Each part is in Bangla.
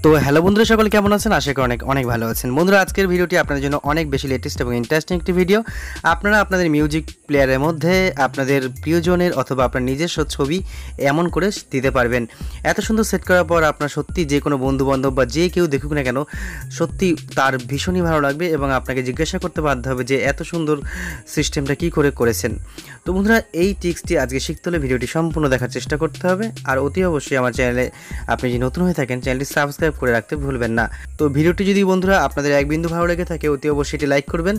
তো হ্যালো বন্ধুরা, সকলে কেমন আছেন? আশা করি অনেক অনেক ভালো আছেন। বন্ধুরা, আজকের ভিডিওটি আপনাদের জন্য অনেক বেশি লেটেস্ট এবং ইন্টারেস্টিং একটি ভিডিও। আপনারা আপনাদের মিউজিক প্লেয়ারের মধ্যে আপনাদের প্রিয়জনের অথবা আপনার নিজস্ব ছবি এমন করে দিতে পারবেন। এত সুন্দর সেট করার পর আপনার সত্যি যে কোনো বন্ধুবান্ধব বা যে কেউ দেখুক না কেন, সত্যি তার ভীষণই ভালো লাগবে এবং আপনাকে জিজ্ঞাসা করতে বাধ্য হবে যে এত সুন্দর সিস্টেমটা কী করে করেছেন। তো বন্ধুরা, এই ট্রিক্সটি আজকে শিখতে হলে ভিডিওটি সম্পূর্ণ দেখার চেষ্টা করতে হবে। আর অতি অবশ্যই আমার চ্যানেলে আপনি যদি নতুন হয়ে থাকেন, চ্যানেলটি সাবস্ক্রাইব করে রাখতে ভুলবেন না। তো ভিডিওটি যদি বন্ধুরা আপনাদের এক বিন্দু ভালো লেগে থাকে, অতি অবশ্যই এটি লাইক করবেন।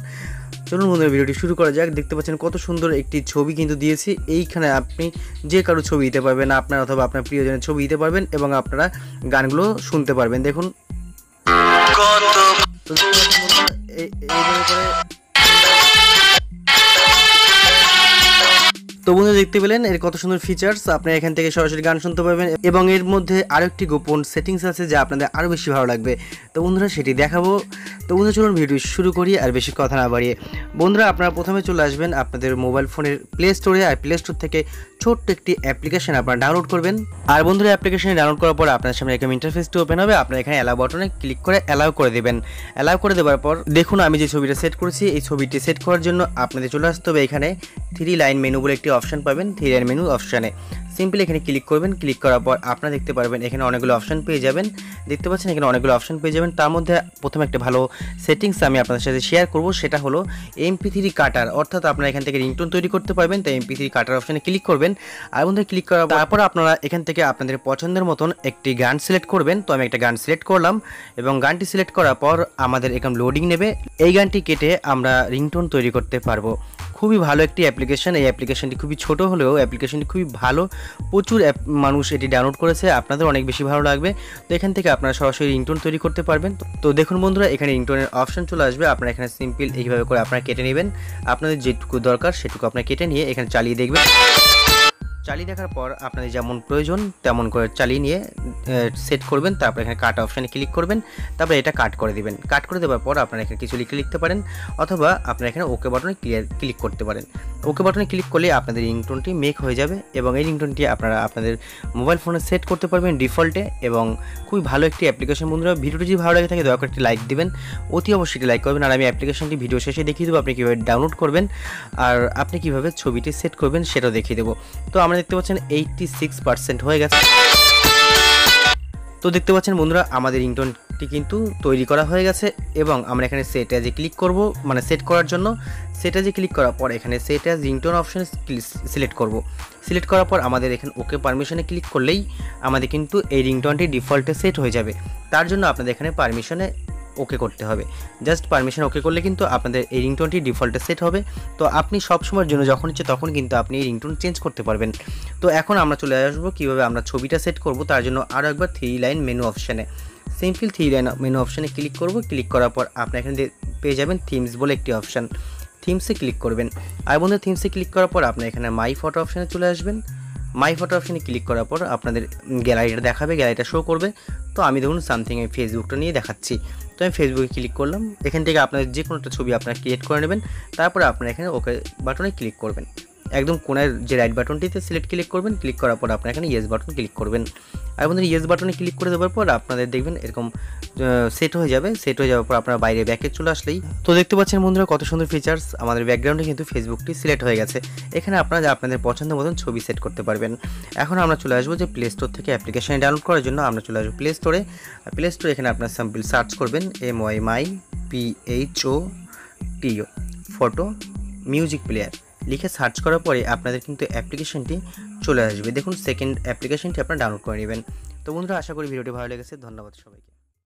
চলুন বন্ধুরা, ভিডিওটি শুরু করা যাক। দেখতে পাচ্ছেন কত সুন্দর একটি ছবি কিন্তু দিয়েছি। এইখানে আপনি যে কারো ছবি দিতে পারবেন, আপনার অথবা আপনার প্রিয়জনের ছবি দিতে পারবেন এবং আপনারা গানগুলো শুনতে পারবেন। দেখুন তো বন্ধুরা, দেখতে পেলেন এর কত সুন্দর ফিচার্স। আপনি এখান থেকে সরাসরি গান শুনতে পারবেন এবং এর মধ্যে আরও একটি গোপন সেটিংস আছে যা আপনাদের আরও বেশি ভালো লাগবে। তো বন্ধুরা, সেটি দেখাবো। তো বন্ধুরা, চলুন ভিডিও শুরু করি আর বেশি কথা না বাড়িয়ে। বন্ধুরা, আপনারা প্রথমে চলে আসবেন আপনাদের মোবাইল ফোনের প্লে স্টোরে, আর প্লে স্টোর থেকে ছোট্ট একটি অ্যাপ্লিকেশন আপনারা ডাউনলোড করবেন। আর বন্ধুরা, অ্যাপ্লিকেশন ডাউনলোড করার পর আপনার সামনে এরকম ইন্টারফেসটি ওপেন হবে। আপনারা এখানে অ্যালাউ বাটনে ক্লিক করে অ্যালাউ করে দেবেন। অ্যালাউ করে দেওয়ার পর দেখুন আমি যে ছবিটা সেট করেছি, এই ছবিটি সেট করার জন্য আপনাদের চলে আসতে হবে এখানে 3 লাইন মেনু বলে একটি অপশন পাবেন। 3 লাইন মেনু অপশানে সিম্পলি এখানে ক্লিক করবেন। ক্লিক করার পর আপনারা দেখতে পারবেন এখানে অনেকগুলো অপশান পেয়ে যাবেন। দেখতে পাচ্ছেন এখানে অনেকগুলো অপশান পেয়ে যাবেন। তার মধ্যে প্রথমে একটা ভালো সেটিংস আমি আপনাদের সাথে শেয়ার করব, সেটা হলো MP3 কাটার। অর্থাৎ আপনারা এখান থেকে রিংটোন তৈরি করতে পারবেন। তাই MP3 কাটার অপশানে ক্লিক করবেন। আর বন্ধুরা, ক্লিক করার তারপর আপনারা এখান থেকে আপনাদের পছন্দের মতন একটি গান সিলেক্ট করবেন। তো আমি একটা গান সিলেক্ট করলাম এবং গানটি সিলেক্ট করার পর আমাদের এখানে লোডিং নেবে। এই গানটি কেটে আমরা রিংটোন তৈরি করতে পারবো। খুবই ভালো একটি অ্যাপ্লিকেশন। এই অ্যাপ্লিকেশনটি খুবই ছোট হলেও অ্যাপ্লিকেশনটি খুবই ভালো। প্রচুর মানুষ এটি ডাউনলোড করেছে, আপনাদের অনেক বেশি ভালো লাগবে। তো এখান থেকে আপনারা সরাসরি রিংটোন তৈরি করতে পারবেন। তো দেখুন বন্ধুরা, এখানে রিংটোনের অপশন চলে আসবে। আপনারা এখানে সিম্পল এইভাবে করে আপনারা কেটে নেবেন। আপনাদের যেটুকু দরকার সেটুকু আপনারা কেটে নিয়ে এখানে চালিয়ে দেখবেন। চালিয়ে দেখার পর আপনাদের যেমন প্রয়োজন তেমন করে চালিয়ে নিয়ে সেট করবেন। তারপর এখানে কাট অপশানে ক্লিক করবেন। তারপরে এটা কাট করে দিবেন। কাট করে দেওয়ার পর আপনারা এখানে কিছু লিখতে পারেন অথবা আপনারা এখানে ওকে বাটনে ক্লিক করতে পারেন। ওকে বাটনে ক্লিক করলে আপনাদের রিংটোনটি মেক হয়ে যাবে এবং এই রিংটোনটি আপনারা আপনাদের মোবাইল ফোনে সেট করতে পারবেন ডিফল্টে। এবং খুবই ভালো একটি অ্যাপ্লিকেশন। বন্ধুরা, ভিডিওটি যদি ভালো লাগে থাকে দয়া করে একটি লাইক দিবেন, অতি অবশ্যই একটি লাইক করবেন। আর আমি অ্যাপ্লিকেশনটি ভিডিও শেষে দেখিয়ে দেবো আপনি কীভাবে ডাউনলোড করবেন আর আপনি কীভাবে ছবিটি সেট করবেন সেটাও দেখিয়ে দেবো। তো আমরা দেখতে পাচ্ছেন 86% হয়ে গেছে। তো দেখতে পাচ্ছেন বন্ধুরা, আমাদের রিংটোনটি কিন্তু তৈরি করা হয়ে গেছে এবং আমরা এখানে সেট অ্যাজে ক্লিক করব। মানে সেট করার জন্য সেট অ্যাজে ক্লিক করার পর এখানে সেট অ্যাজ রিংটোন অপশানে সিলেক্ট করব। সিলেক্ট করার পর আমাদের এখানে ওকে পারমিশনে ক্লিক করলেই আমাদের কিন্তু এই রিংটোনটি ডিফল্টে সেট হয়ে যাবে। তার জন্য আপনাদের এখানে পারমিশনে ওকে করতে হবে। জাস্ট পারমিশন ওকে করলে কিন্তু আপনাদের এই রিংটোনটি ডিফল্টে সেট হবে। তো আপনি সব সময়ের জন্য যখন ইচ্ছে তখন কিন্তু আপনি এই রিংটোন চেঞ্জ করতে পারবেন। তো এখন আমরা চলে আসবো কীভাবে আমরা ছবিটা সেট করব। তার জন্য আরও একবার 3 লাইন মেনু অপশানে সিম্পল 3 লাইন মেনু অপশানে ক্লিক করব। ক্লিক করার পর আপনি এখানে পেয়ে যাবেন থিমস বলে একটি অপশান। থিমসে ক্লিক করবেন। আর বন্ধু, থিমসে ক্লিক করার পর আপনি এখানে মাই ফটো অপশানে চলে আসবেন। মাই ফটো অপশানে ক্লিক করার পর আপনাদের গ্যালারিটা দেখাবে, গ্যালারিটা শো করবে। তো আমি দেখুন সামথিং আমি ফেসবুকটা নিয়ে দেখাচ্ছি। তো আমি ফেসবুকে ক্লিক করলাম। এখান থেকে আপনাদের যে কোনো একটা ছবি আপনারা ক্রিয়েট করে নেবেন। তারপরে আপনারা এখানে ওকে বাটনে ক্লিক করবেন। একদম কোণের যে রাইট বাটনটিতে সিলেক্ট ক্লিক করবেন। ক্লিক করার পর আপনারা এখানে ইয়েস বাটন ক্লিক করবেন। আর বন্ধুরা, ইয়েস বাটনে ক্লিক করে দেওয়ার পর আপনাদের দেখবেন এরকম সেট হয়ে যাবে। সেট হয়ে যাওয়ার পর আপনারা বাইরে ব্যাকে চলে আসলেই তো দেখতে পাচ্ছেন বন্ধুরা কত সুন্দর ফিচার্স। আমাদের ব্যাকগ্রাউন্ডে কিন্তু ফেসবুকটি সিলেক্ট হয়ে গেছে। এখানে আপনারা আপনাদের পছন্দের মতন ছবি সেট করতে পারবেন। এখন আমরা চলে আসবো যে প্লে স্টোর থেকে অ্যাপ্লিকেশন ডাউনলোড করার জন্য আমরা চলে আসবো প্লে স্টোরে। প্লে স্টোরে এখানে আপনার সিম্পল সার্চ করবেন MYPHOTO ফটো মিউজিক প্লেয়ার লিখে সার্চ করার পরে আপনাদের কিন্তু অ্যাপ্লিকেশনটি চলে আসবে। দেখুন সেকেন্ড অ্যাপ্লিকেশনটি আপনারা ডাউনলোড করে নেবেন। তো বন্ধুরা, আশা করি ভিডিওটি ভালো লেগেছে। ধন্যবাদ সবাইকে।